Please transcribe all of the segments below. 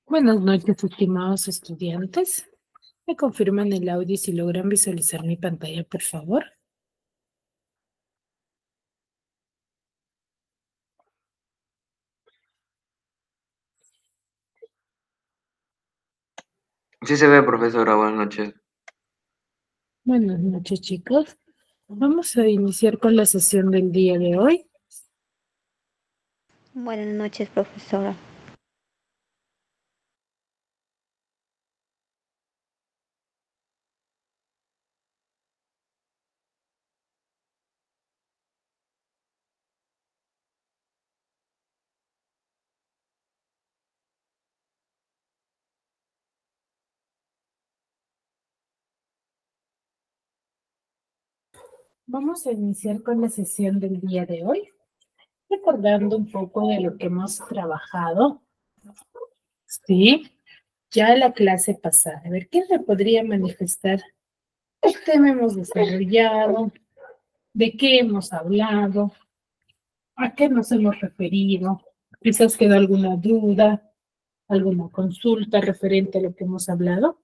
Buenas noches, estimados estudiantes. ¿Me confirman el audio y si logran visualizar mi pantalla, por favor? Sí se ve, profesora, buenas noches. Buenas noches, chicos. Vamos a iniciar con la sesión del día de hoy. Buenas noches, profesora. Vamos a iniciar con la sesión del día de hoy, recordando un poco de lo que hemos trabajado, ¿sí? Ya la clase pasada. A ver, ¿quién me podría manifestar qué tema hemos desarrollado? ¿De qué hemos hablado? ¿A qué nos hemos referido? Quizás quedó alguna duda, alguna consulta referente a lo que hemos hablado.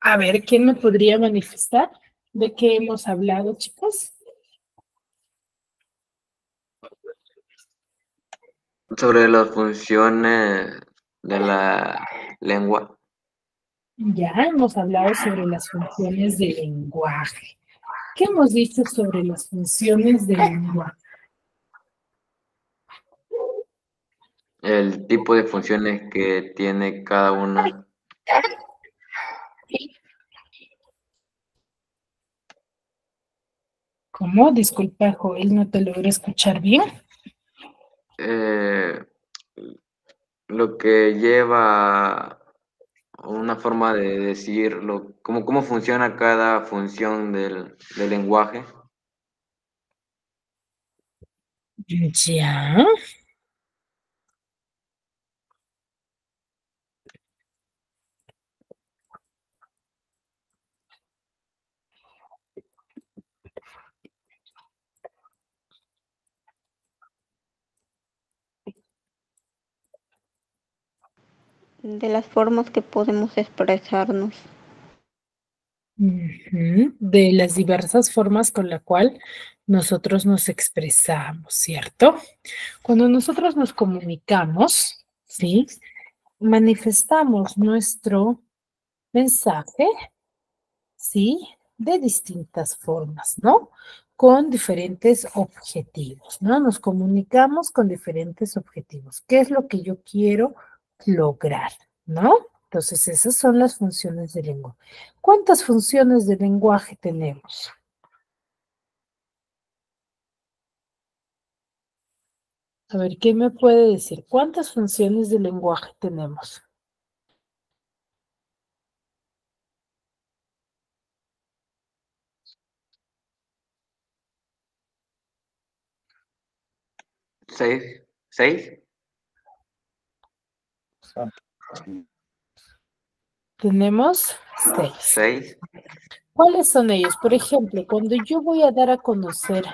A ver, ¿quién me podría manifestar de qué hemos hablado, chicos? Sobre las funciones de la lengua. Ya hemos hablado sobre las funciones del lenguaje. ¿Qué hemos dicho sobre las funciones del lenguaje? El tipo de funciones que tiene cada una. ¿Cómo? Disculpa, Joel, no te logré escuchar bien. eh, lo que lleva una forma de decirlo, cómo funciona cada función del lenguaje. Ya. De las formas que podemos expresarnos. De las diversas formas con la cual nosotros nos expresamos, ¿cierto? Cuando nosotros nos comunicamos, ¿sí? Manifestamos nuestro mensaje, ¿sí? De distintas formas, ¿no? Con diferentes objetivos, ¿no? Nos comunicamos con diferentes objetivos. ¿Qué es lo que yo quiero lograr, ¿no? Entonces, esas son las funciones del lenguaje. ¿Cuántas funciones de lenguaje tenemos? A ver, ¿qué me puede decir? ¿Cuántas funciones de lenguaje tenemos? ¿Seis? ¿Seis? Tenemos 6. ¿Seis? ¿Cuáles son ellos? Por ejemplo, cuando yo voy a dar a conocer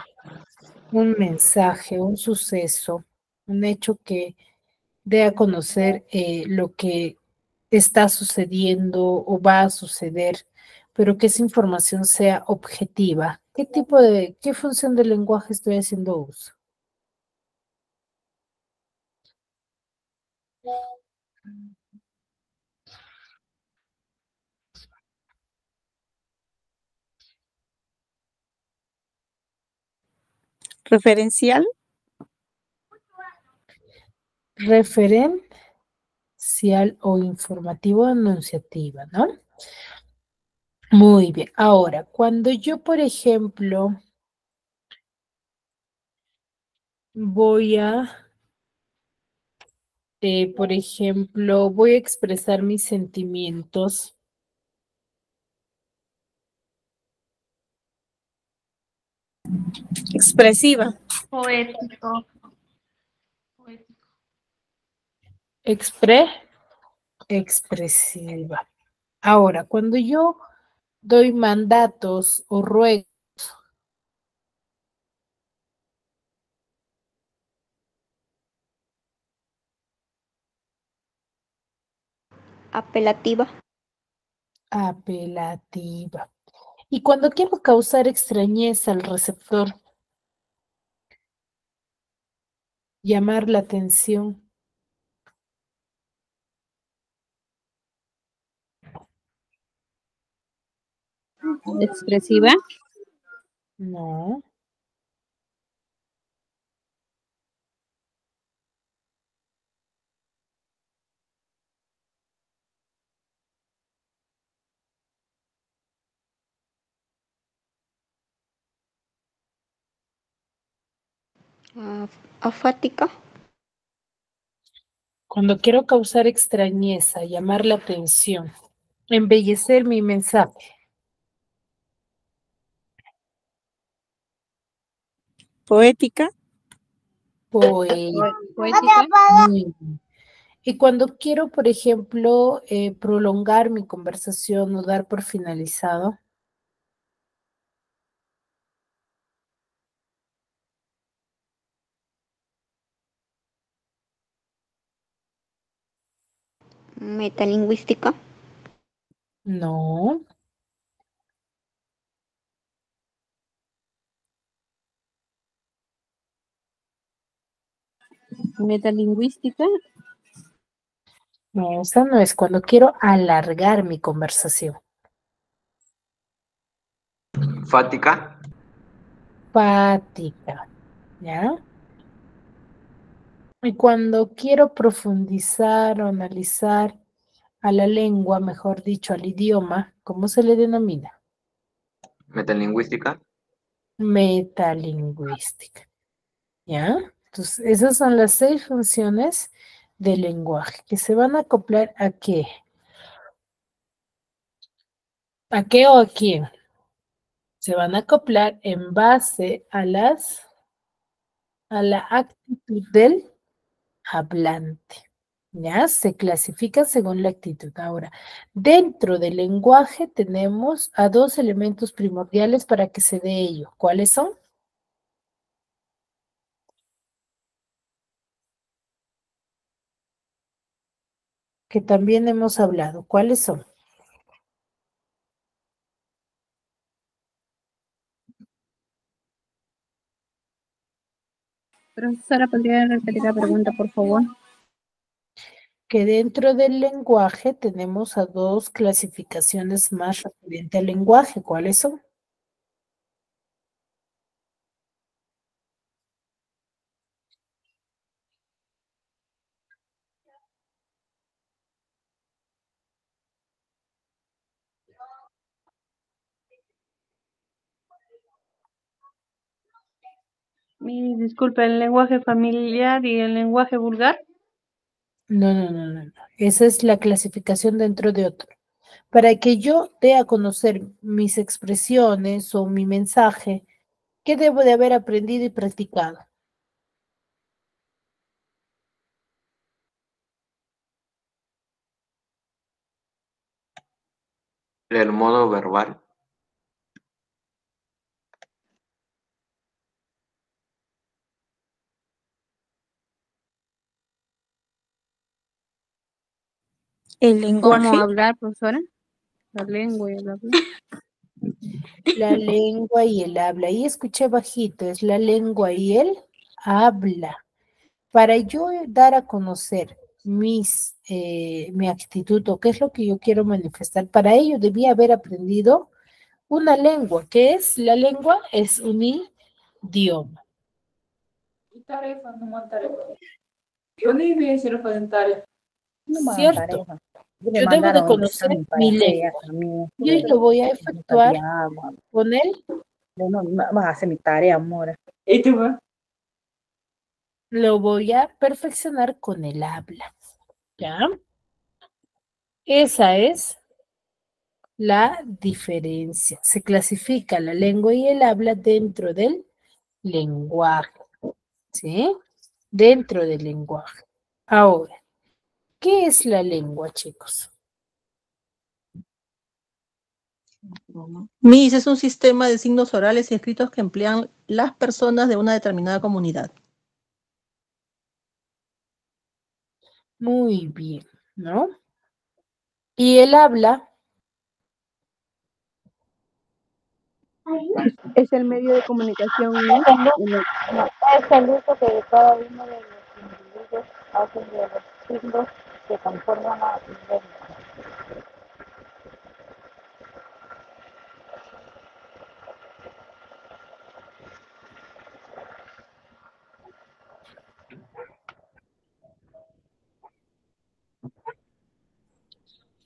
un mensaje, un suceso, un hecho que dé a conocer lo que está sucediendo o va a suceder, pero que esa información sea objetiva. ¿Qué función de lenguaje estoy haciendo uso? Referencial. Referencial o informativo enunciativa, ¿no? Muy bien. Ahora, cuando yo, por ejemplo, voy a, voy a expresar mis sentimientos, Expresiva. Poético. Expresiva. Ahora, cuando yo doy mandatos o ruegos, Apelativa. apelativa. Y cuando quiero causar extrañeza al receptor, llamar la atención, Expresiva. no. Afática. Cuando quiero causar extrañeza, llamar la atención, embellecer mi mensaje. Poética. Poética. Poética. Muy bien. Y cuando quiero, por ejemplo, prolongar mi conversación o dar por finalizado, Metalingüística. no. Metalingüística. No, esa no es cuando quiero alargar mi conversación. Fática. Fática, ¿ya? Y cuando quiero profundizar o analizar a la lengua, mejor dicho, al idioma, ¿cómo se le denomina? Metalingüística. Metalingüística, ¿ya? Entonces, esas son las 6 funciones del lenguaje que se van a acoplar a qué. ¿A qué o a quién? Se van a acoplar en base a la actitud del hablante. ¿Ya? Se clasifica según la actitud. Ahora, dentro del lenguaje tenemos a 2 elementos primordiales para que se dé ello. ¿Cuáles son? Que también hemos hablado. ¿Cuáles son? Profesora, ¿podría repetir la pregunta, por favor? Que dentro del lenguaje tenemos a 2 clasificaciones más referente al lenguaje. ¿Cuáles son? Disculpe, ¿el lenguaje familiar y el lenguaje vulgar? No, no, no, no, no. Esa es la clasificación dentro de otro. Para que yo dé a conocer mis expresiones o mi mensaje, ¿qué debo de haber aprendido y practicado? El modo verbal. ¿El lenguaje? ¿Cómo ¿Cómo hablar, profesora? La lengua y el habla. La lengua y el habla. Ahí escuché bajito, es la lengua y el habla. Para yo dar a conocer mi actitud o qué es lo que yo quiero manifestar, para ello debía haber aprendido una lengua. ¿Qué es? La lengua es un idioma. ¿Cierto? Yo debo de conocer mi lengua. Y hoy lo voy a efectuar con él. Vas a hacer mi tarea, amor. Lo voy a perfeccionar con el habla. ¿Ya? Esa es la diferencia. Se clasifica la lengua y el habla dentro del lenguaje, ¿sí? Dentro del lenguaje. Ahora, ¿qué es la lengua, chicos? Miss es un sistema de signos orales y escritos que emplean las personas de una determinada comunidad. Muy bien, ¿no? Y el habla, Es el medio de comunicación Miss, en el Es el uso que cada uno de los individuos hacen de los signos que conforman la lengua.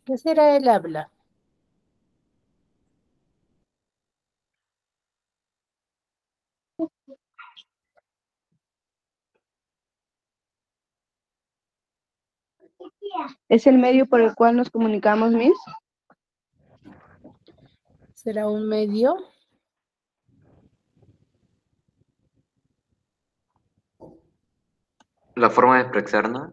¿qué será el habla? es el medio por el cual nos comunicamos Miss. ¿Será un medio? La forma de expresarnos.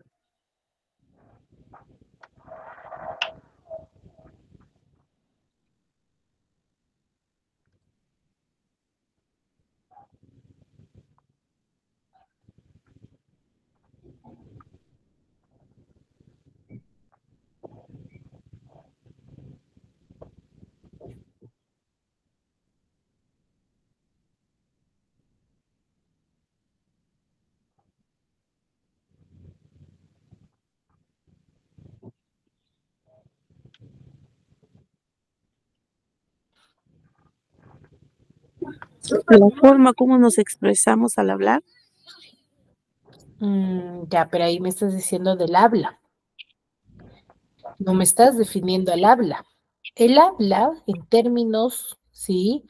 La forma como nos expresamos al hablar. Ya, pero ahí me estás diciendo del habla. No me estás definiendo el habla. El habla, en términos, sí,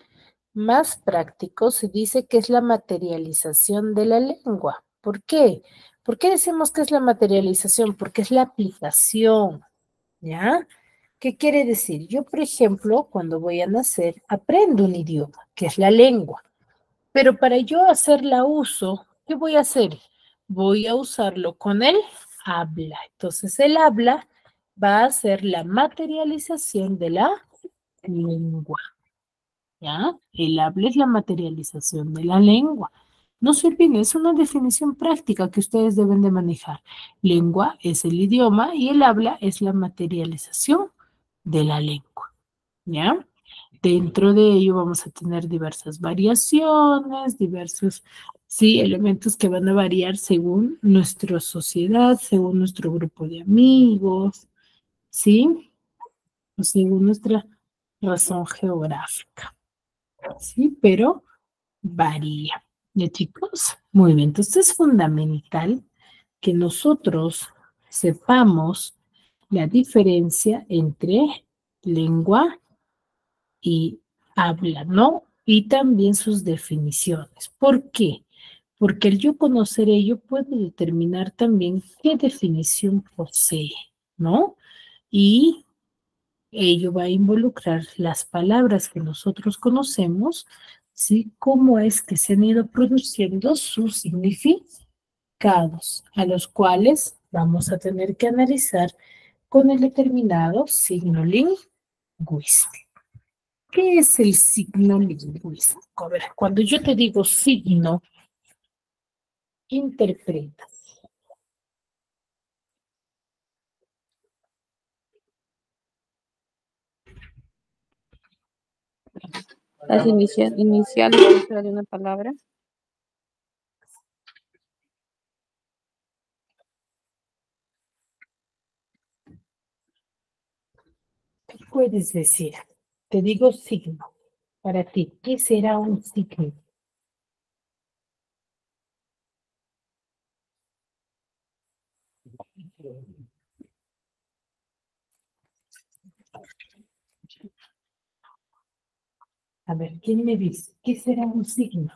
más prácticos, se dice que es la materialización de la lengua. ¿Por qué? ¿Por qué decimos que es la materialización? Porque es la aplicación, ¿ya? ¿Qué quiere decir? Yo, por ejemplo, cuando voy a nacer, aprendo un idioma, que es la lengua. Pero para yo hacerla uso, ¿qué voy a hacer? Voy a usarlo con el habla. Entonces, el habla va a ser la materialización de la lengua. ¿Ya? El habla es la materialización de la lengua. No se olviden, es una definición práctica que ustedes deben de manejar. Lengua es el idioma y el habla es la materialización de la lengua. ¿Ya? Dentro de ello vamos a tener diversas variaciones, diversos, sí, elementos que van a variar según nuestra sociedad, según nuestro grupo de amigos, ¿sí? O según nuestra razón geográfica, ¿sí? Pero varía. ¿Ya, chicos? Muy bien, entonces es fundamental que nosotros sepamos la diferencia entre lengua y habla, ¿no? Y también sus definiciones. ¿Por qué? Porque el yo conocer ello puede determinar también qué definición posee, ¿no? Y ello va a involucrar las palabras que nosotros conocemos, ¿sí? Cómo es que se han ido produciendo sus significados, a los cuales vamos a tener que analizar con el determinado signo lingüístico. ¿Qué es el signo lingüístico? A ver, cuando yo te digo signo, interpreta. Las iniciales puede ser de una palabra. ¿Qué puedes decir? Te digo signo. Para ti, ¿qué será un signo? A ver, ¿quién me dice? ¿Qué será un signo?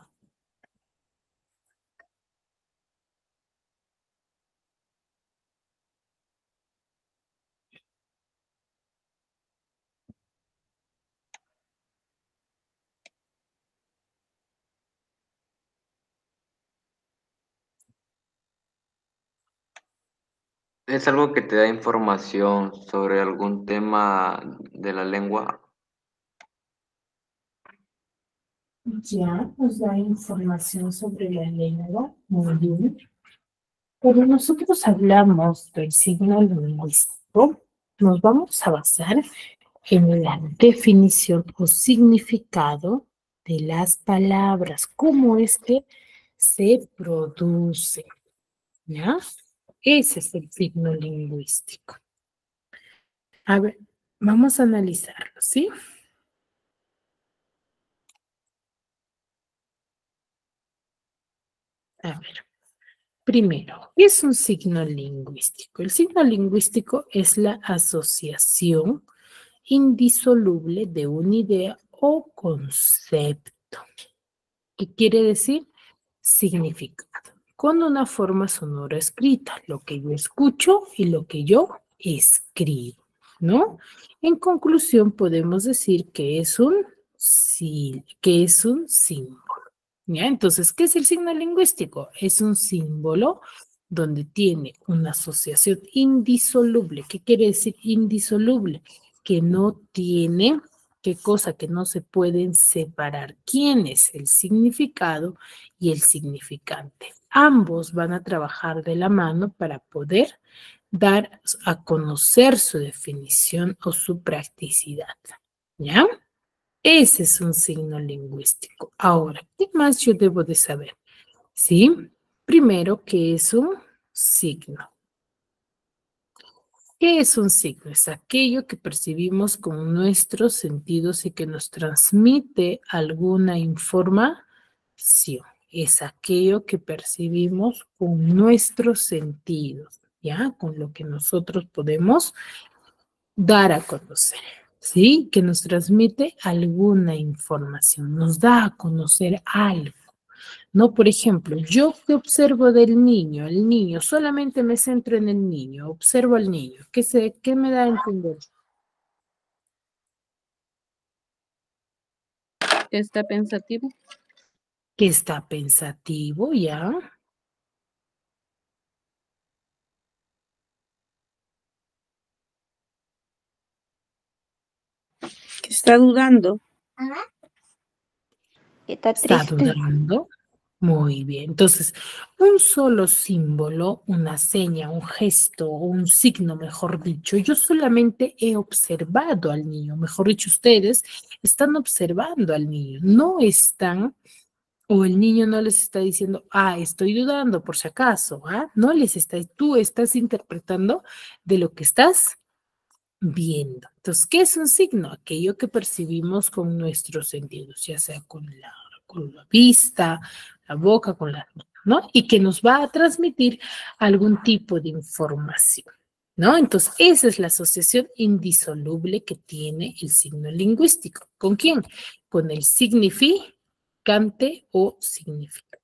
Es algo que te da información sobre algún tema de la lengua. Ya nos da información sobre la lengua, muy bien. Cuando nosotros hablamos del signo lingüístico, nos vamos a basar en la definición o significado de las palabras, cómo es que se produce, ¿ya? Ese es el signo lingüístico. A ver, vamos a analizarlo, ¿sí? A ver, primero, ¿qué es un signo lingüístico? El signo lingüístico es la asociación indisoluble de una idea o concepto. ¿Qué quiere decir? Significado. Con una forma sonora escrita, lo que yo escucho y lo que yo escribo, ¿no? En conclusión, podemos decir que es un símbolo. ¿Ya? Entonces, ¿qué es el signo lingüístico? Es un símbolo donde tiene una asociación indisoluble. ¿Qué quiere decir indisoluble? Que no tiene, ¿qué cosa? Que no se pueden separar. ¿Quién es el significado y el significante? Ambos van a trabajar de la mano para poder dar a conocer su definición o su practicidad. ¿Ya? Ese es un signo lingüístico. Ahora, ¿qué más yo debo de saber? ¿Sí? Primero, ¿qué es un signo? ¿Qué es un signo? Es aquello que percibimos con nuestros sentidos y que nos transmite alguna información. Es aquello que percibimos con nuestros sentidos, ¿ya? Con lo que nosotros podemos dar a conocer, ¿sí? Que nos transmite alguna información, nos da a conocer algo, ¿no? Por ejemplo, yo que observo del niño, el niño, solamente me centro en el niño, observo al niño, ¿qué me da a entender? Está pensativo. Que está pensativo, ¿ya? Que está dudando. Está Está triste. dudando. Muy bien. Entonces, un solo símbolo, una seña, un gesto o un signo, mejor dicho, yo solamente he observado al niño, mejor dicho, ustedes están observando al niño, no están, o el niño no les está diciendo, estoy dudando por si acaso, no les está, tú estás interpretando de lo que estás viendo. Entonces, ¿qué es un signo? Aquello que percibimos con nuestros sentidos, ya sea con la vista, la boca, con la, ¿no? Y que nos va a transmitir algún tipo de información, ¿no? Entonces, esa es la asociación indisoluble que tiene el signo lingüístico. ¿Con quién? Con el significante o significado.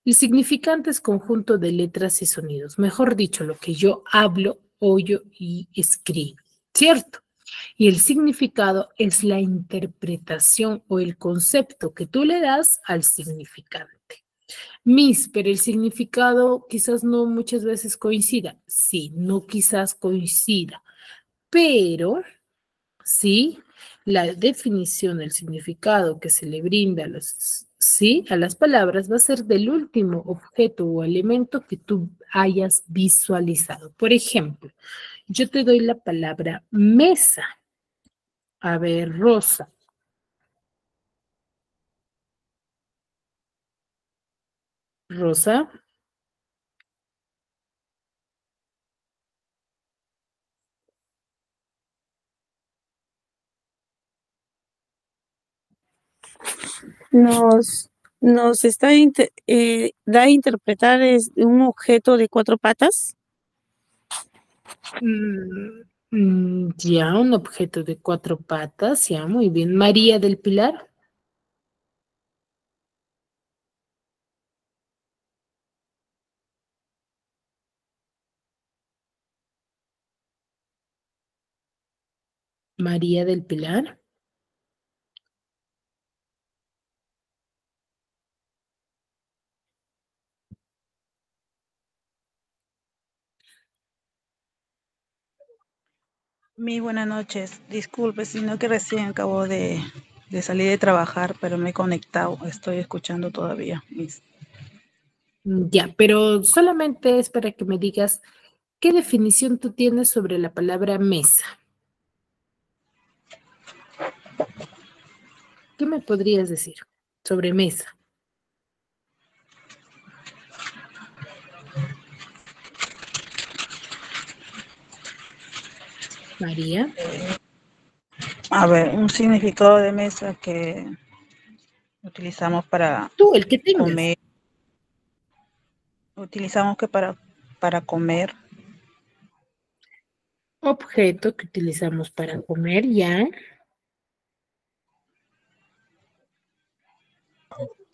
El significante es conjunto de letras y sonidos, mejor dicho, lo que yo hablo, oyo y escribo, ¿cierto? Y el significado es la interpretación o el concepto que tú le das al significante. Pero el significado quizás no muchas veces coincida. Sí, no quizás coincida, pero sí, la definición, el significado que se le brinda a las palabras va a ser del último objeto o elemento que tú hayas visualizado. Por ejemplo, yo te doy la palabra mesa. A ver, Rosa. Rosa, Nos da a interpretar un objeto de cuatro patas. ya, un objeto de cuatro patas, ya, muy bien. María del Pilar. María del Pilar. Mi buenas noches. Disculpe, sino que recién acabo de salir de trabajar, pero me he conectado. Estoy escuchando todavía. Ya, pero solamente es para que me digas qué definición tú tienes sobre la palabra mesa. ¿Qué me podrías decir sobre mesa? María. A ver, un significado de mesa que utilizamos para Tú, el que tengas. comer. Utilizamos que para comer. Objeto que utilizamos para comer, ya.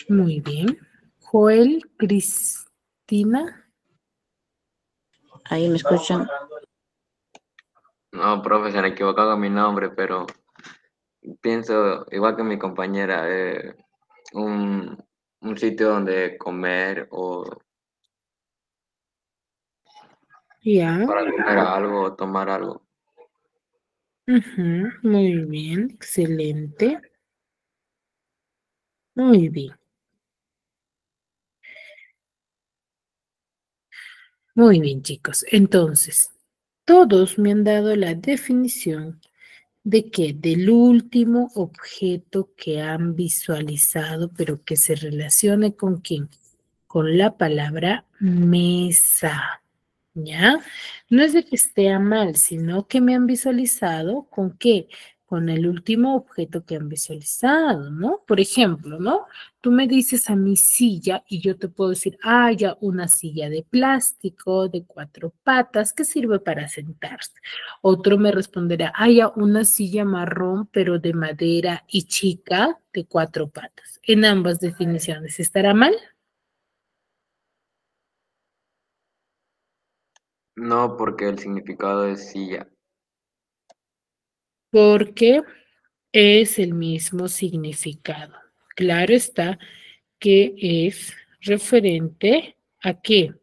Muy bien. Joel, Cristina. Ahí me escuchan. No, profe, se han equivocado con mi nombre, pero pienso, igual que mi compañera, un, un sitio donde comer o Ya. para comer algo o tomar algo. Ujú, muy bien, excelente. Muy bien. Muy bien, chicos. Entonces, todos me han dado la definición de que del último objeto que han visualizado, pero que se relacione con quién, con la palabra mesa. ¿Ya? No es de que esté a mal, sino que me han visualizado con qué, con el último objeto que han visualizado, ¿no? Por ejemplo, ¿no? Tú me dices a mi silla y yo te puedo decir, ah, ya una silla de plástico de 4 patas que sirve para sentarse. Otro me responderá, ah, ya una silla marrón pero de madera y chica de 4 patas. En ambas definiciones, ¿estará mal? No, porque el significado es silla. Porque es el mismo significado. Claro está que es referente a que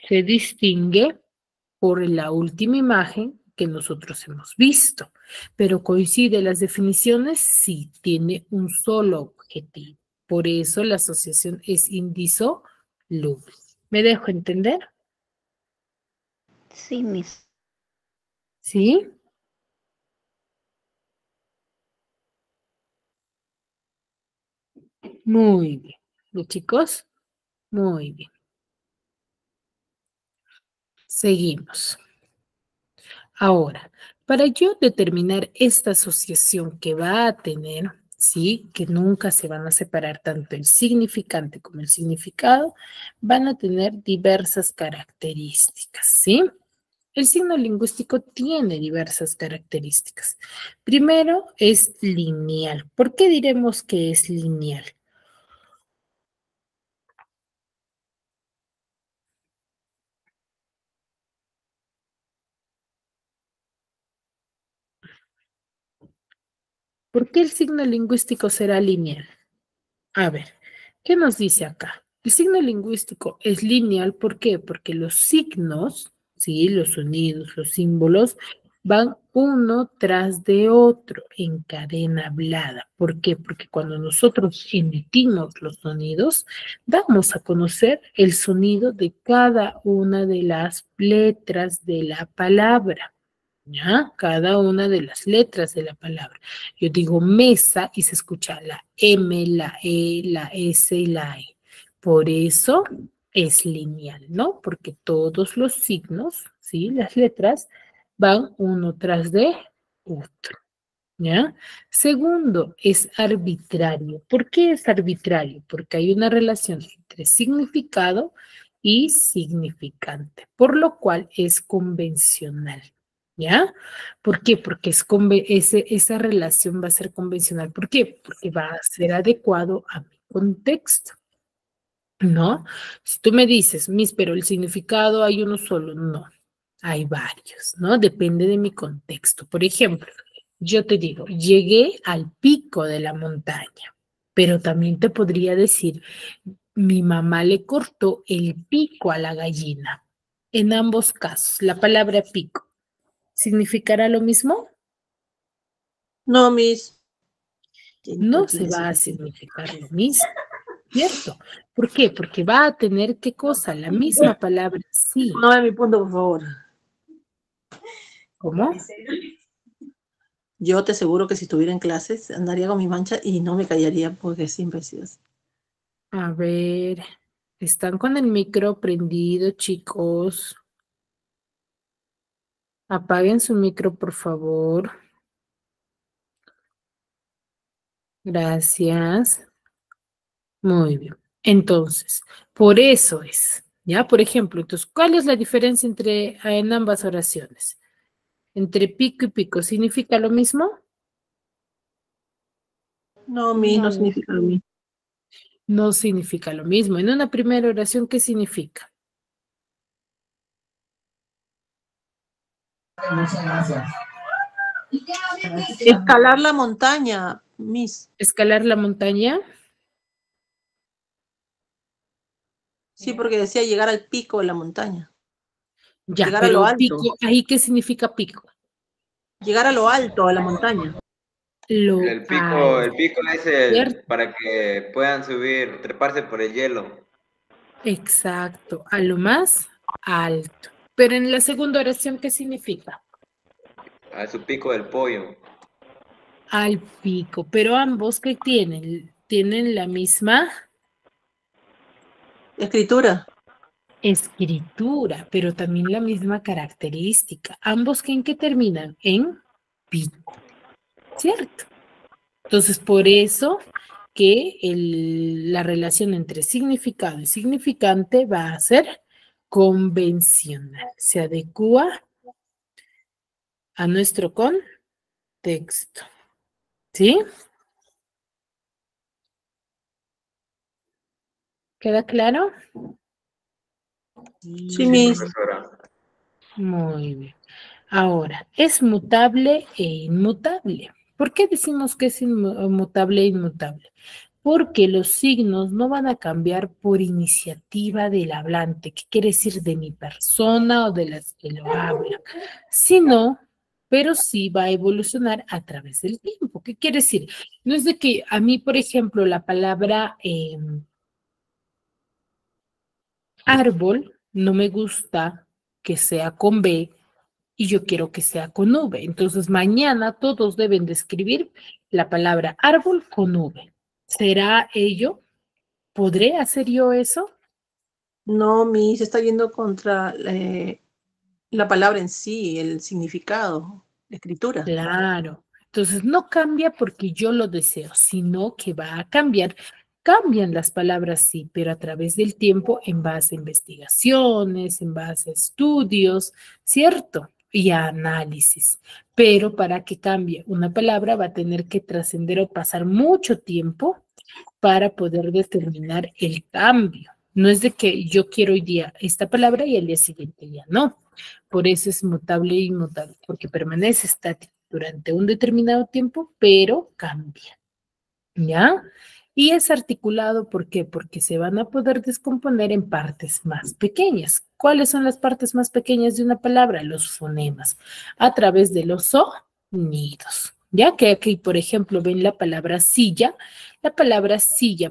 se distingue por la última imagen que nosotros hemos visto, pero coincide las definiciones, sí, tiene un solo objetivo. Por eso la asociación es indisoluble. ¿Me dejo entender? Sí, mis. ¿Sí? Muy bien. ¿Los chicos? Muy bien. Seguimos. Ahora, para yo determinar esta asociación que va a tener, ¿sí? Que nunca se van a separar tanto el significante como el significado, van a tener diversas características, ¿sí? El signo lingüístico tiene diversas características. Primero es lineal. ¿Por qué diremos que es lineal? ¿Por qué el signo lingüístico será lineal? A ver, ¿qué nos dice acá? El signo lingüístico es lineal, ¿por qué? Porque los signos, sí, los sonidos, los símbolos, van uno tras de otro en cadena hablada. ¿Por qué? Porque cuando nosotros emitimos los sonidos, damos a conocer el sonido de cada una de las letras de la palabra. ¿Ya? Cada una de las letras de la palabra. Yo digo mesa y se escucha la M, la E, la S y la E. Por eso es lineal, ¿no? Porque todos los signos, ¿sí? Las letras van uno tras de otro, ¿ya? Segundo, es arbitrario. ¿Por qué es arbitrario? Porque hay una relación entre significado y significante, por lo cual es convencional. ¿Ya? ¿Por qué? Porque esa relación va a ser convencional. ¿Por qué? Porque va a ser adecuado a mi contexto, ¿no? Si tú me dices, pero el significado hay uno solo, no, hay varios, ¿no? Depende de mi contexto. Por ejemplo, yo te digo, llegué al pico de la montaña, pero también te podría decir, mi mamá le cortó el pico a la gallina. En ambos casos, la palabra pico ¿Significará lo mismo? No, Miss. No se va a significar lo mismo, ¿cierto? ¿Por qué? Porque va a tener ¿qué cosa? La misma palabra sí. No ve mi punto, por favor. ¿Cómo? Yo te aseguro que si estuviera en clases andaría con mi mancha y no me callaría porque siempre he sido así. A ver, están con el micro prendido, chicos. Apaguen su micro, por favor. Gracias. Muy bien. Entonces, por eso es, ¿ya? Por ejemplo, entonces, ¿cuál es la diferencia entre en ambas oraciones? Entre pico y pico, ¿significa lo mismo? No, Miss, no No, significa lo mismo. No significa lo mismo. En una primera oración, ¿qué significa? Escalar la montaña, Miss. ¿Escalar la montaña? Sí, porque decía llegar al pico de la montaña. Ya, Llegar a lo pero alto. pico, ¿ahí qué significa pico? Llegar a lo alto de la montaña. Lo alto, El pico es ¿cierto? para que puedan subir, treparse por el hielo. Exacto, a lo más alto. Pero en la segunda oración, ¿qué significa? A su pico del pollo. Al pico, pero ambos ¿qué tienen? Tienen la misma Escritura. escritura, pero también la misma característica. Ambos ¿en qué terminan? En pico, ¿cierto? Entonces, por eso que la relación entre significado y significante va a ser convencional. Se adecua a nuestro contexto. ¿Sí? ¿Queda claro? Sí, Sí, Miss. profesora. Muy bien. Ahora, es mutable e inmutable. ¿Por qué decimos que es mutable e inmutable? Porque los signos no van a cambiar por iniciativa del hablante, ¿qué quiere decir de mi persona o de las que lo hablan? Sino, pero sí va a evolucionar a través del tiempo. ¿Qué quiere decir? No es de que a mí, por ejemplo, la palabra árbol no me gusta que sea con B y yo quiero que sea con V. Entonces, mañana todos deben de escribir la palabra árbol con V. ¿Será ello? ¿Podré hacer yo eso? No, Miss, está yendo contra la palabra en sí, el significado, la escritura. Claro. Entonces, no cambia porque yo lo deseo, sino que va a cambiar. Cambian las palabras, sí, pero a través del tiempo, en base a investigaciones, en base a estudios, ¿cierto? Y a análisis. Pero para que cambie una palabra va a tener que trascender o pasar mucho tiempo para poder determinar el cambio. No es de que yo quiero hoy día esta palabra y al día siguiente ya no. Por eso es mutable e inmutable, porque permanece estático durante un determinado tiempo, pero cambia. ¿Ya? Y es articulado, ¿por qué? Porque se van a poder descomponer en partes más pequeñas. ¿Cuáles son las partes más pequeñas de una palabra? Los fonemas, a través de los sonidos. Ya que aquí, por ejemplo, ven la palabra silla,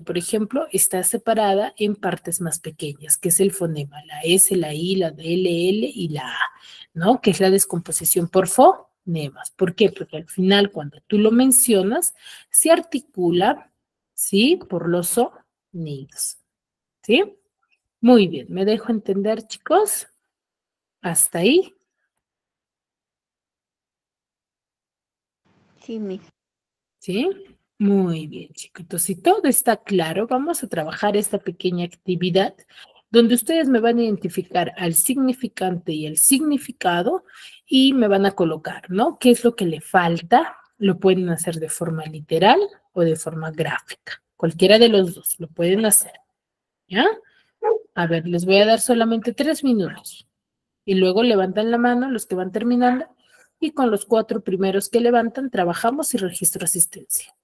por ejemplo, está separada en partes más pequeñas, que es el fonema, la S, la I, la D, L, L y la A, ¿no? Que es la descomposición por fonemas. ¿Por qué? Porque al final, cuando tú lo mencionas, se articula, ¿sí? Por los sonidos, ¿sí? Muy bien, ¿me dejo entender, chicos? Hasta ahí, sí, Miss. ¿sí? Muy bien, chicos. Entonces, si todo está claro, vamos a trabajar esta pequeña actividad donde ustedes me van a identificar al significante y el significado y me van a colocar, ¿no? ¿Qué es lo que le falta? Lo pueden hacer de forma literal o de forma gráfica. Cualquiera de los dos lo pueden hacer, ¿ya? A ver, les voy a dar solamente 3 minutos y luego levantan la mano los que van terminando y con los 4 primeros que levantan trabajamos y registro asistencia.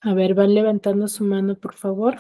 A ver, van levantando su mano, por favor.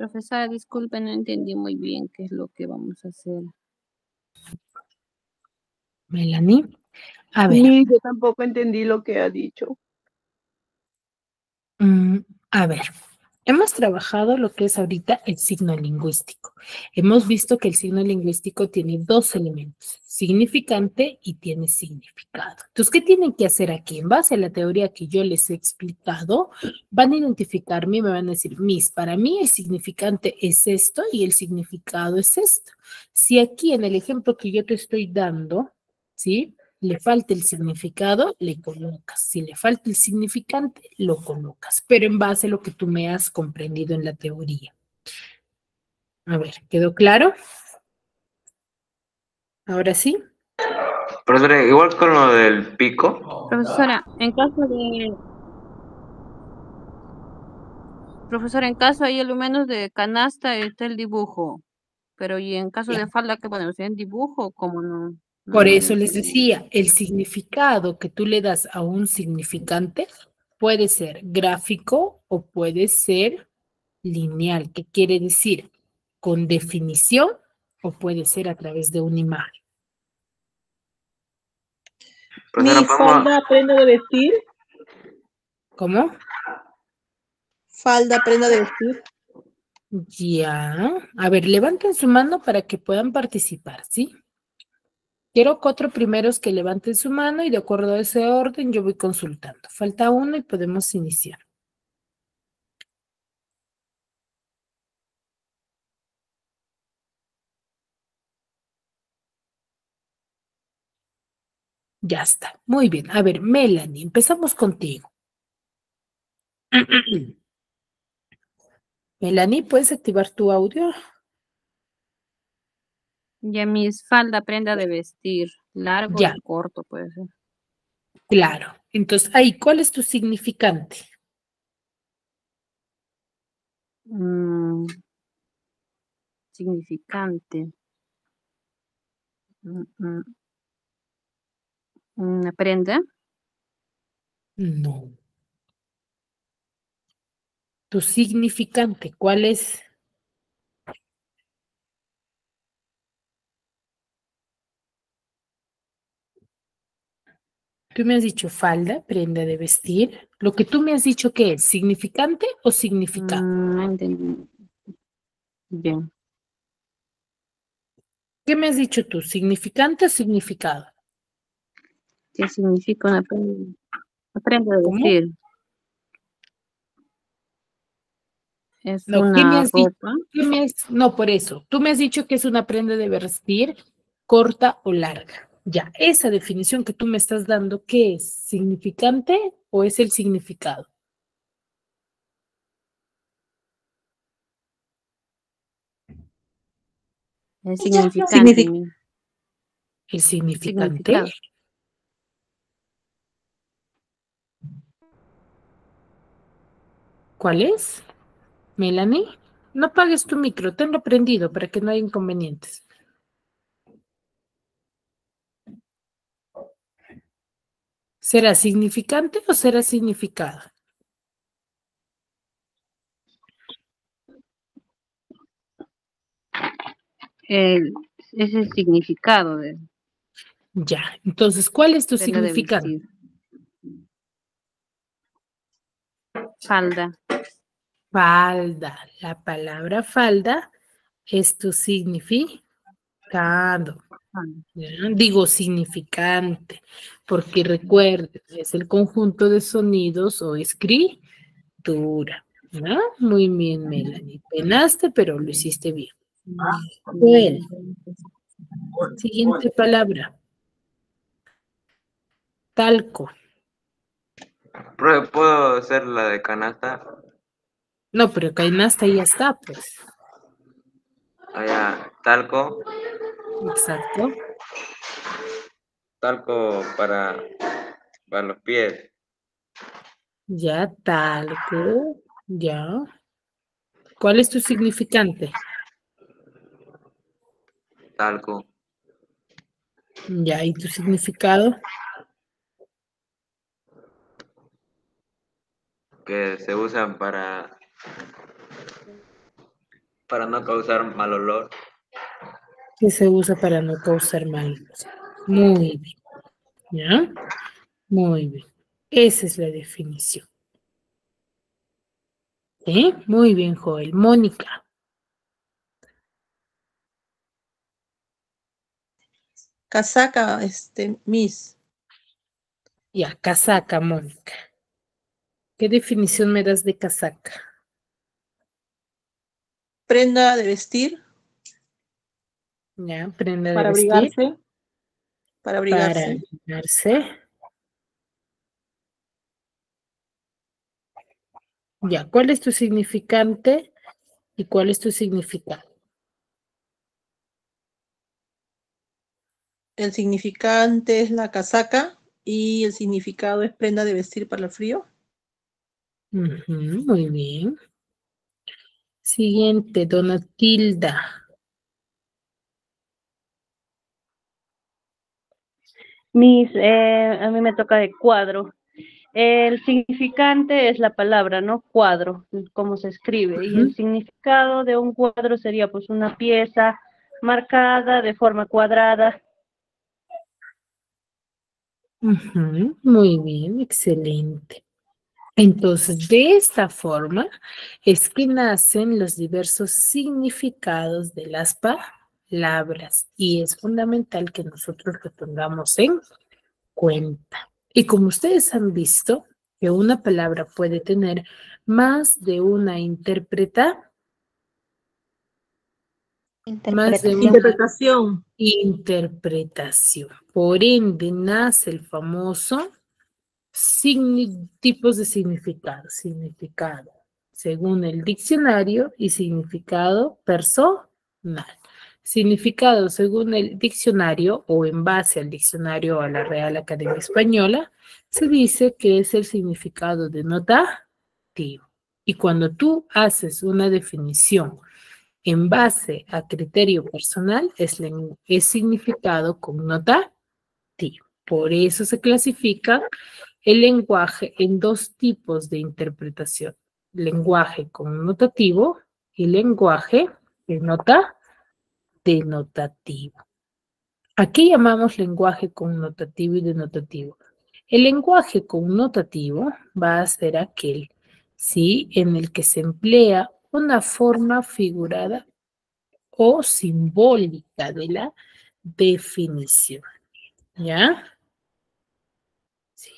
Profesora, disculpe, no entendí muy bien qué es lo que vamos a hacer. Melanie. A ver. Ni yo tampoco entendí lo que ha dicho. A ver, hemos trabajado lo que es ahorita el signo lingüístico. Hemos visto que el signo lingüístico tiene dos elementos, significante y tiene significado. Entonces, ¿qué tienen que hacer aquí? En base a la teoría que yo les he explicado, van a identificarme y me van a decir, Miss, para mí el significante es esto y el significado es esto. Si aquí en el ejemplo que yo te estoy dando, ¿sí? Le falta el significado, le colocas. Si le falta el significante, lo colocas, pero en base a lo que tú me has comprendido en la teoría. A ver, ¿quedó claro? Ahora sí. Profesora, igual con lo del pico. Profesora, en caso hay al menos de canasta está el dibujo, pero y en caso de falda, ¿qué ponemos? ¿En dibujo? ¿Cómo no? Por No eso les entiendo. decía, el significado que tú le das a un significante puede ser gráfico o puede ser lineal, que quiere decir con definición o puede ser a través de una imagen. Mi Profesora, falda, prenda de vestir. ¿Cómo? Falda, prenda de vestir. Ya. A ver, levanten su mano para que puedan participar, ¿sí? Quiero cuatro primeros que levanten su mano y de acuerdo a ese orden yo voy consultando. Falta uno y podemos iniciar. Ya está. Muy bien. A ver, Melanie, empezamos contigo. Melanie, ¿puedes activar tu audio? Ya mis falda, prenda de vestir, largo Ya, y corto puede ser. claro. Entonces, ahí, ¿cuál es tu significante? Mm, significante. Mm, mm, una prenda. No. Tu significante, ¿cuál es? Tú me has dicho falda, prenda de vestir. Lo que tú me has dicho, ¿qué es? ¿Significante o significado? No entendí. Bien. ¿Qué me has dicho tú? ¿Significante o significado? ¿Qué significa una prenda? Una prenda de ¿Cómo? vestir. Es No, ¿qué me una has dicho? ropa. No, por eso. Tú me has dicho que es una prenda de vestir corta o larga. Ya, esa definición que tú me estás dando, ¿qué es? ¿Significante o es el significado? Es significante. Signific- El significante. Significado. ¿Cuál es? Melanie, no apagues tu micro, tenlo prendido para que no haya inconvenientes. ¿Será significante o será significado? El, es el significado de Ya, entonces, ¿cuál es tu prenda de significante? vestir. Falda. Falda. La palabra falda es tu significado. Falda. ¿Ya? Digo significante, porque recuerden, es el conjunto de sonidos o escritura. ¿Ya? Muy bien, Melanie. Penaste, pero lo hiciste bien. Joel, siguiente palabra. Talco. ¿Puedo hacer la de canasta? No, pero canasta ya está, pues. Allá, talco. Exacto. Talco para los pies. Ya, talco. Ya. ¿Cuál es tu significante? Talco. Ya, ¿y tu significado? Que se usan para no causar mal olor. Que se usa para no causar mal. Muy bien. ¿Ya? Muy bien. Esa es la definición. ¿Sí? Muy bien, Joel. Mónica. Casaca, Miss. Ya, casaca, Mónica. ¿Qué definición me das de casaca? Prenda de vestir Ya, prenda de para vestir. abrigarse. Para Para abrigarse. abrigarse. Ya, ¿cuál es tu significante y cuál es tu significado? El significante es la casaca y el significado es prenda de vestir para el frío. Ujú, muy bien. Siguiente, Donatilda. A mí me toca de cuadro. El significante es la palabra, ¿no? Cuadro, cómo se escribe. Y el significado de un cuadro sería pues una pieza marcada de forma cuadrada. Ujú, muy bien, excelente. Entonces, de esta forma es que nacen los diversos significados de las palabras y es fundamental que nosotros lo tengamos en cuenta. Y como ustedes han visto, que una palabra puede tener más de una más de una Interpretación. interpretación. Por ende, nace el famoso tipos de significado, según el diccionario y significado personal. Significado según el diccionario o en base al diccionario o a la Real Academia Española, se dice que es el significado denotativo. Y cuando tú haces una definición en base a criterio personal, es significado connotativo. Por eso se clasifica el lenguaje en dos tipos de interpretación: lenguaje connotativo y lenguaje denotativo. ¿A qué llamamos lenguaje connotativo y denotativo? El lenguaje connotativo va a ser aquel, ¿sí?, en el que se emplea una forma figurada o simbólica de la definición. ¿Ya? Sí.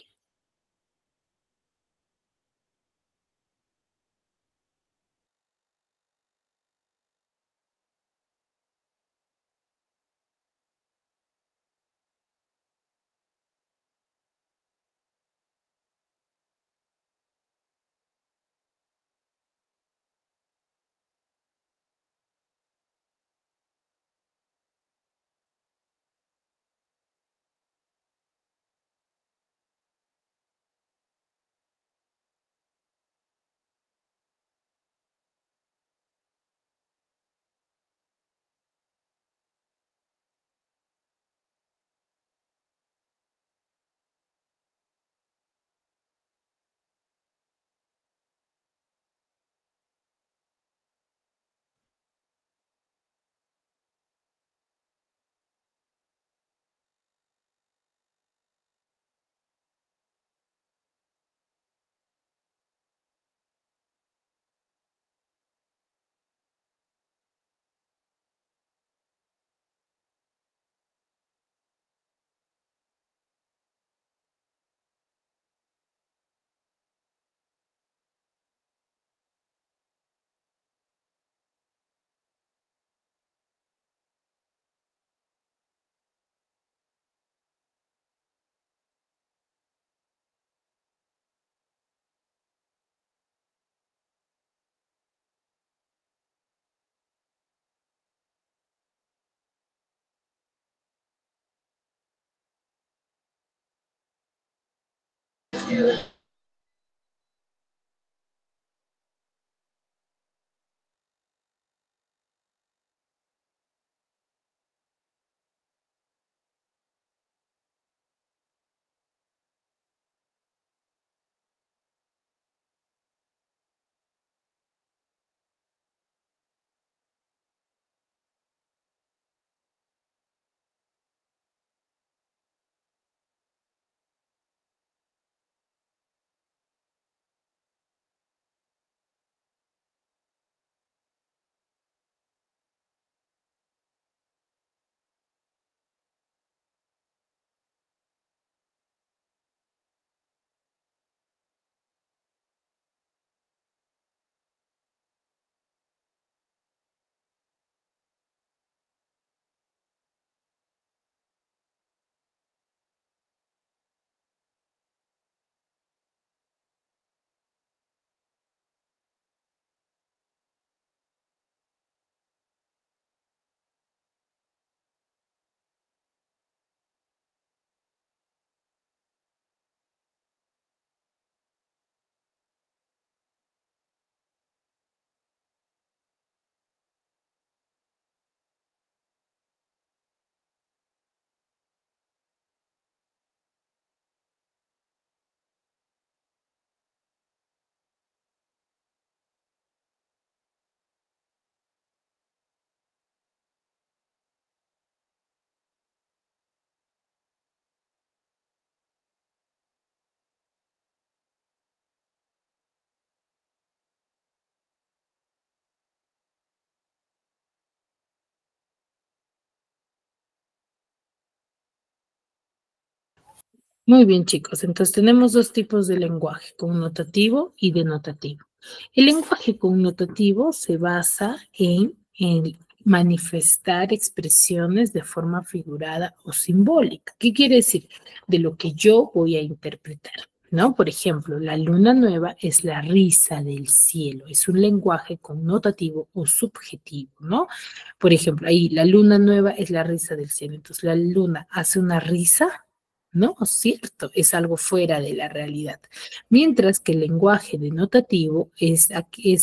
Muy bien, chicos. Entonces tenemos dos tipos de lenguaje, connotativo y denotativo. El lenguaje connotativo se basa en manifestar expresiones de forma figurada o simbólica. ¿Qué quiere decir? De lo que yo voy a interpretar. ¿no? Por ejemplo, la luna nueva es la risa del cielo, es un lenguaje connotativo o subjetivo, ¿no? Por ejemplo, ahí la luna nueva es la risa del cielo, entonces la luna hace una risa, ¿no? Cierto, es algo fuera de la realidad. Mientras que el lenguaje denotativo es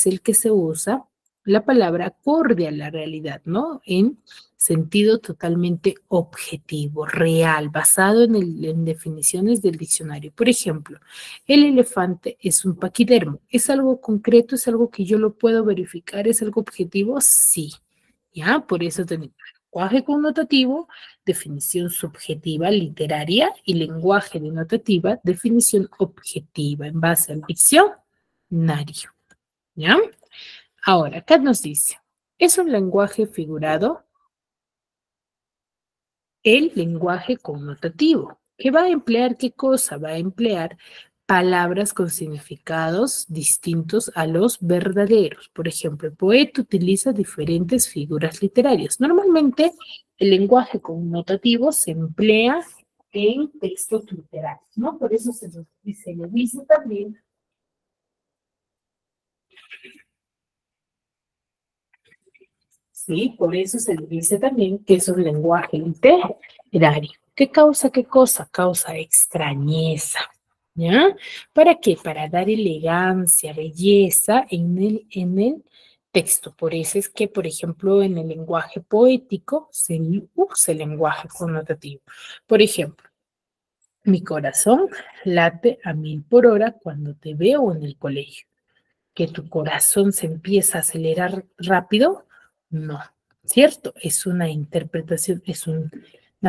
el que se usa la palabra acorde a la realidad, ¿no? En sentido totalmente objetivo, real, basado en definiciones del diccionario. Por ejemplo, el elefante es un paquidermo. ¿Es algo concreto? ¿Es algo que yo lo puedo verificar? ¿Es algo objetivo? Sí. ¿Ya? Por eso tenemos lenguaje connotativo, definición subjetiva literaria, y lenguaje denotativa, definición objetiva en base al diccionario. ¿Ya? Ahora, acá nos dice, ¿es un lenguaje figurado? El lenguaje connotativo, que va a emplear ¿qué cosa? Va a emplear palabras con significados distintos a los verdaderos. Por ejemplo, el poeta utiliza diferentes figuras literarias. Normalmente el lenguaje connotativo se emplea en textos literarios, ¿no? Por eso se le dice también ¿sí? Por eso se le dice también que es un lenguaje literario. ¿Qué causa qué cosa? Causa extrañeza, ¿ya? ¿Para qué? Para dar elegancia, belleza en el texto. Por eso es que, por ejemplo, en el lenguaje poético se usa el lenguaje connotativo. Por ejemplo, mi corazón late a 1000 por hora cuando te veo en el colegio. ¿Que tu corazón se empieza a acelerar rápido? No, ¿cierto? Es una interpretación, es una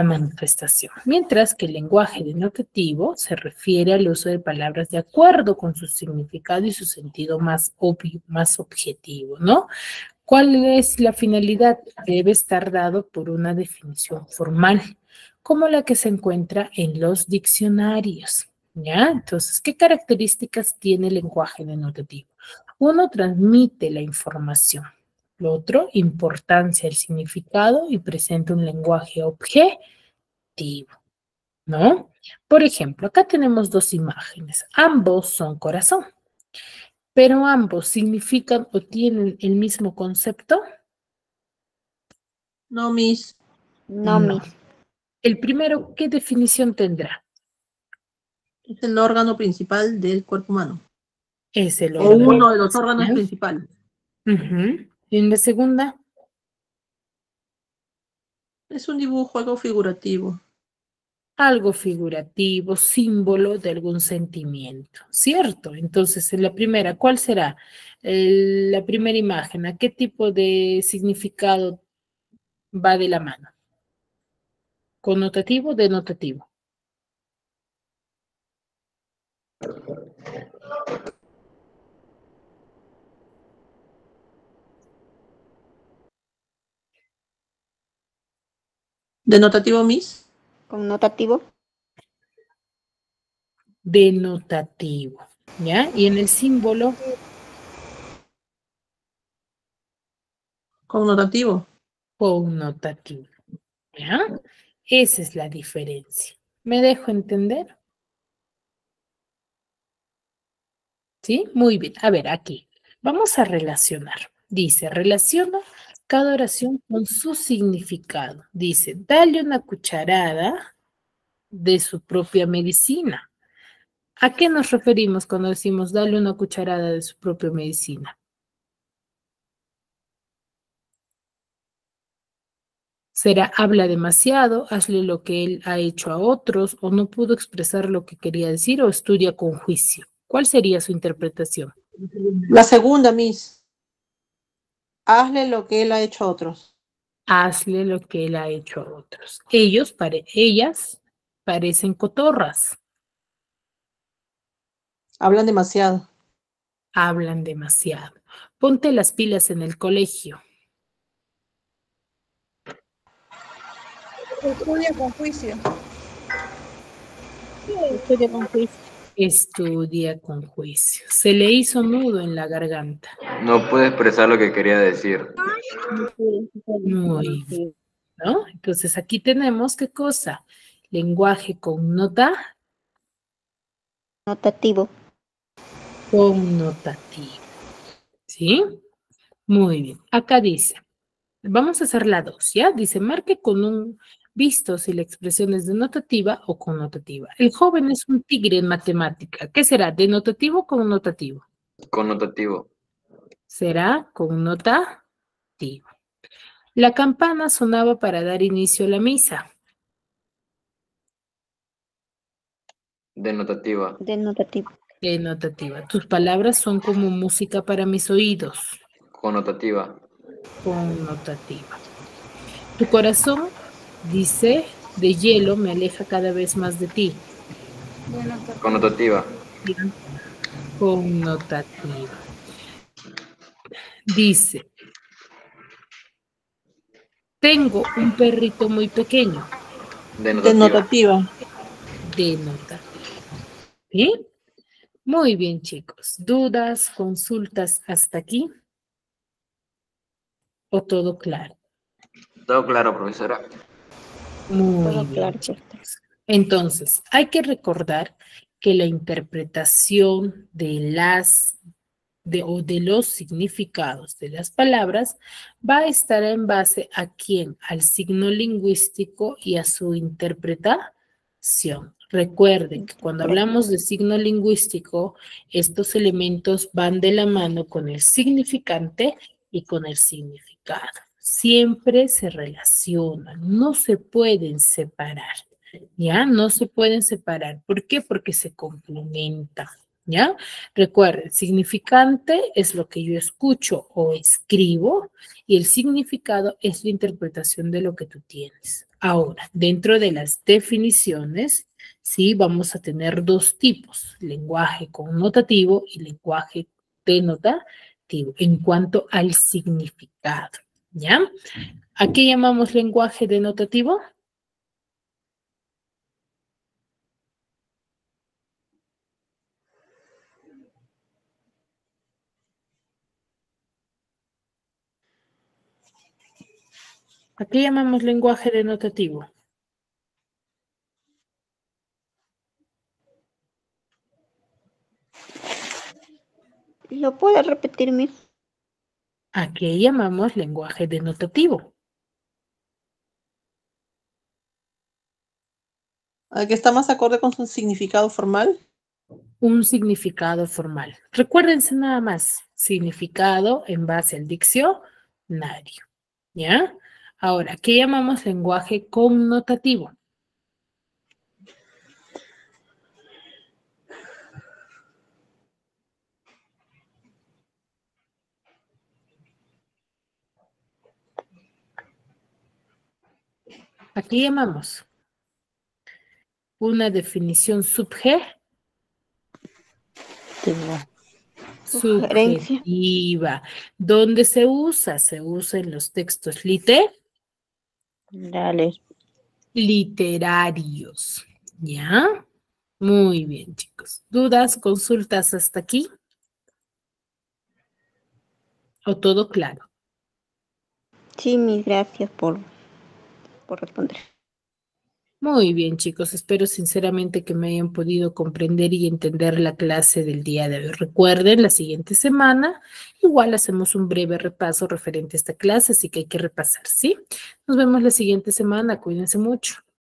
manifestación. Mientras que el lenguaje denotativo se refiere al uso de palabras de acuerdo con su significado y su sentido más obvio, más objetivo, ¿no? ¿Cuál es la finalidad? Debe estar dado por una definición formal, como la que se encuentra en los diccionarios, ¿ya? Entonces, ¿qué características tiene el lenguaje denotativo? Uno, transmite la información. Lo otro, importancia, el significado y presenta un lenguaje objetivo, ¿no? Por ejemplo, acá tenemos dos imágenes. Ambos son corazón, pero ambos significan o tienen el mismo concepto. No, Miss. No, No. Miss. El primero, ¿qué definición tendrá? Es el órgano principal del cuerpo humano. Es el O órgano uno de los órganos principal. principales. Ujú. Y en la segunda, Es un dibujo, algo figurativo. algo figurativo, símbolo de algún sentimiento, ¿cierto? Entonces, en la primera, ¿cuál será la primera imagen? ¿A qué tipo de significado va de la mano? ¿Connotativo o denotativo? ¿Denotativo, Miss? Connotativo. Denotativo, ¿ya? Y en el símbolo, Connotativo. connotativo, ¿ya? Esa es la diferencia. ¿Me dejo entender? ¿Sí? Muy bien. A ver, aquí. Vamos a relacionar. Dice, relaciona cada oración con su significado. Dice, dale una cucharada de su propia medicina. ¿A qué nos referimos cuando decimos dale una cucharada de su propia medicina? Será, habla demasiado, hazle lo que él ha hecho a otros, o no pudo expresar lo que quería decir, o estudia con juicio. ¿Cuál sería su interpretación? La segunda, Miss. Hazle lo que él ha hecho a otros. Hazle lo que él ha hecho a otros. Ellas parecen cotorras, Hablan demasiado. hablan demasiado. Ponte las pilas en el colegio. Estudia con juicio. Estudio con juicio. Estudia con juicio. Se le hizo nudo en la garganta. No pude expresar lo que quería decir. Muy bien, ¿no? Entonces aquí tenemos, ¿qué cosa? Lenguaje connotativo Notativo. Connotativo. ¿Sí? Muy bien. Acá dice, vamos a hacer la 2, ¿ya? Dice, marque con un visto si la expresión es denotativa o connotativa. El joven es un tigre en matemática. ¿Qué será? ¿Denotativo o connotativo? Connotativo. Será connotativo. La campana sonaba para dar inicio a la misa. Denotativa. Denotativo. Denotativa. Tus palabras son como música para mis oídos. Connotativa. Connotativa. Tu corazón, dice, de hielo me aleja cada vez más de ti. Connotativa. Connotativa. Dice, tengo un perrito muy pequeño. Denotativa. Denotativa. ¿Sí? Muy bien, chicos. ¿Dudas, consultas hasta aquí? ¿O todo claro? Todo claro, profesora. Muy Todo bien, claro, chicos. Entonces, hay que recordar que la interpretación de los significados de las palabras va a estar en base a quién, al signo lingüístico y a su interpretación. Recuerden que cuando hablamos de signo lingüístico, estos elementos van de la mano con el significante y con el significado. Siempre se relacionan, no se pueden separar, ¿ya? No se pueden separar. ¿Por qué? Porque se complementan, ¿ya? Recuerden, significante es lo que yo escucho o escribo y el significado es la interpretación de lo que tú tienes. Ahora, dentro de las definiciones, sí, vamos a tener dos tipos, lenguaje connotativo y lenguaje denotativo en cuanto al significado, ¿ya? ¿A qué llamamos lenguaje denotativo? ¿A qué llamamos lenguaje denotativo? ¿Lo puede repetir, Miss? ¿A qué llamamos lenguaje denotativo? ¿A que está más acorde con su significado formal? Un significado formal. Recuérdense nada más, significado en base al diccionario, ¿ya? Ahora, ¿qué llamamos lenguaje connotativo? ¿A qué llamamos? Una definición subjetiva. ¿Dónde se usa? Se usa en los textos literarios. ¿Ya? Muy bien, chicos. ¿Dudas, consultas hasta aquí? ¿O todo claro? Sí, Miss, gracias por responder. Muy bien, chicos. Espero sinceramente que me hayan podido comprender y entender la clase del día de hoy. Recuerden, la siguiente semana igual hacemos un breve repaso referente a esta clase, así que hay que repasar, ¿sí? Nos vemos la siguiente semana. Cuídense mucho.